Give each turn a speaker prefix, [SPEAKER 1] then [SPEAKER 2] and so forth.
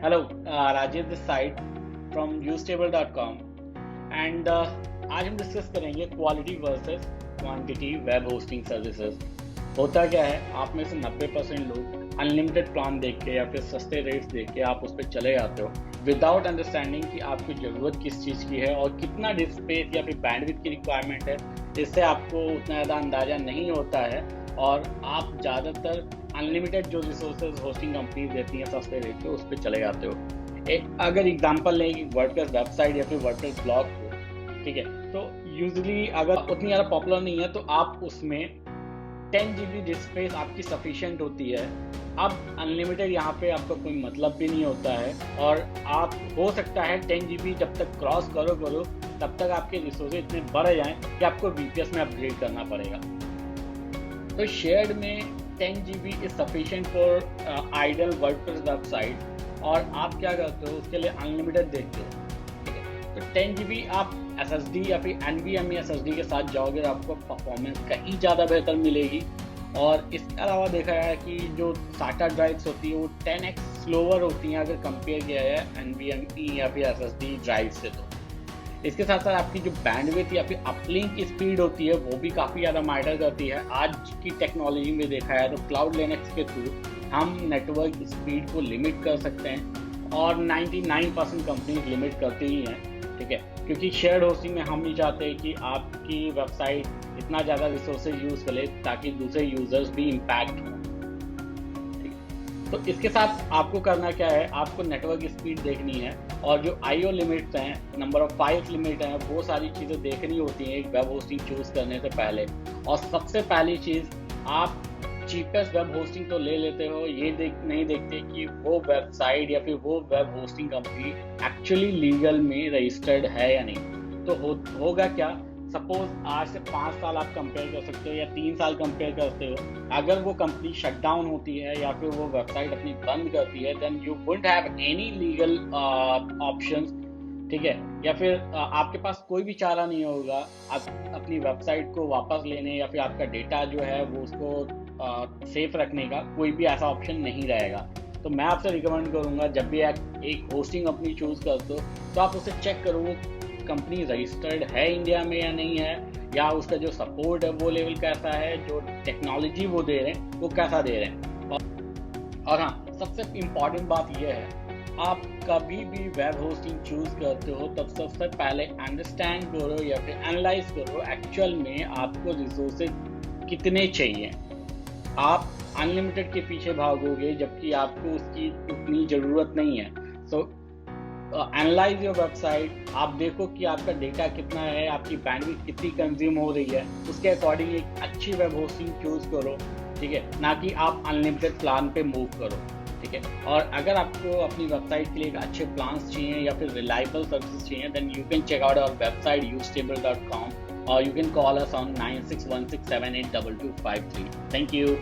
[SPEAKER 1] Hello, Rajiv this side from usstable.com and आज हम discuss करेंगे quality versus quantity web hosting services. होता क्या है, आप में से 90% लोग अनलिमिटेड प्लान देख के या फिर सस्ते रेट्स देख के आप उस पर चले जाते हो विदाउट अंडरस्टैंडिंग कि आपकी ज़रूरत किस चीज़ की है और कितना डिस्क स्पेस या फिर बैंडविड्थ की रिक्वायरमेंट है। इससे आपको उतना ज़्यादा अंदाज़ा नहीं होता है और आप ज़्यादातर अनलिमिटेड जो रिसोर्सेज होस्टिंग कंपनीज देती हैं सस्ते रेट पे उस पर चले जाते हो। अगर एग्जांपल लें कि वर्डप्रेस वेबसाइट या फिर वर्डप्रेस ब्लॉग को, ठीक है, तो यूजुअली अगर उतनी ज़्यादा पॉपुलर नहीं है तो आप उसमें 10 GB डिस्क स्पेस आपकी सफिशिएंट होती है। अब अनलिमिटेड यहाँ पे आपका कोई मतलब भी नहीं होता है और आप हो सकता है 10 GB जब तक क्रॉस करो तब तक आपके रिसोर्सेज इतने बढ़ जाएं कि आपको VPS में अपग्रेड करना पड़ेगा। तो शेयर्ड में 10 GB is sufficient for ideal WordPress website और आप क्या करते हो उसके लिए अनलिमिटेड देखते हो, ठीक है। तो 10 GB आप SSD या फिर NVMe SSD के साथ जाओगे तो आपको परफॉर्मेंस कहीं ज़्यादा बेहतर मिलेगी। और इसके अलावा देखा है कि जो SATA ड्राइव्स होती है वो 10x स्लोअर होती हैं अगर कंपेयर किया जाए NVMe या फिर SSD ड्राइव से। तो इसके साथ साथ आपकी जो बैंडविड्थ या फिर अपलिंक की स्पीड होती है वो भी काफ़ी ज़्यादा मैटर करती है। आज की टेक्नोलॉजी में देखा है तो क्लाउड लिनक्स के थ्रू हम नेटवर्क स्पीड को लिमिट कर सकते हैं और 99% कंपनीज लिमिट करती ही हैं, ठीक है, क्योंकि शेयर्ड होस्टिंग में हम नहीं चाहते कि आपकी वेबसाइट इतना ज़्यादा रिसोर्सेज यूज़ करे ताकि दूसरे यूज़र्स भी इम्पैक्ट हों। तो इसके साथ आपको करना क्या है, आपको नेटवर्क स्पीड देखनी है और जो IO लिमिट्स हैं, नंबर ऑफ फाइल्स लिमिट हैं, वो सारी चीज़ें देखनी होती हैं एक वेब होस्टिंग चूज़ करने से पहले। और सबसे पहली चीज़, आप चीपेस्ट वेब होस्टिंग तो ले लेते हो, ये नहीं देखते कि वो वेबसाइट या फिर वो web hosting company actually legal में रजिस्टर्ड है या नहीं। तो होगा क्या, सपोज आज से 5 साल आप कंपेयर कर सकते हो या 3 साल कंपेयर करते हो, अगर वो कंपनी शट डाउन होती है या फिर वो वेबसाइट अपनी बंद करती है then you wouldn't have any legal options, ठीक है, या फिर आपके पास कोई भी चारा नहीं होगा आप अपनी वेबसाइट को वापस लेने या फिर आपका डेटा जो है वो उसको सेफ रखने का कोई भी ऐसा ऑप्शन नहीं रहेगा। तो मैं आपसे रिकमेंड करूंगा जब भी आप एक होस्टिंग कंपनी चूज करते हो तो आप उसे चेक करो वो कंपनी रजिस्टर्ड है इंडिया में या नहीं है, या उसका जो सपोर्ट है वो लेवल कैसा है, जो टेक्नोलॉजी वो दे रहे हैं वो कैसा दे रहे हैं। और हाँ, सबसे इम्पॉर्टेंट बात यह है, आप कभी भी वेब होस्टिंग चूज करते हो तब सबसे पहले अंडरस्टैंड करो या फिर एनालाइज करो एक्चुअल में आपको रिसोर्सेज कितने चाहिए। आप अनलिमिटेड के पीछे भागोगे जबकि आपको उसकी उतनी ज़रूरत नहीं है। सो एनालाइज योर वेबसाइट, आप देखो कि आपका डेटा कितना है, आपकी बैंडविड्थ कितनी कंज्यूम हो रही है, उसके अकॉर्डिंग एक अच्छी वेब होस्टिंग चूज करो, ठीक है, ना कि आप अनलिमिटेड प्लान पे मूव करो, ठीक है। और अगर आपको अपनी वेबसाइट के लिए अच्छे प्लान्स चाहिए या फिर रिलायबल सर्विस चाहिए then you can check out our website usstable.com और you can call us on 9616782253। Thank you.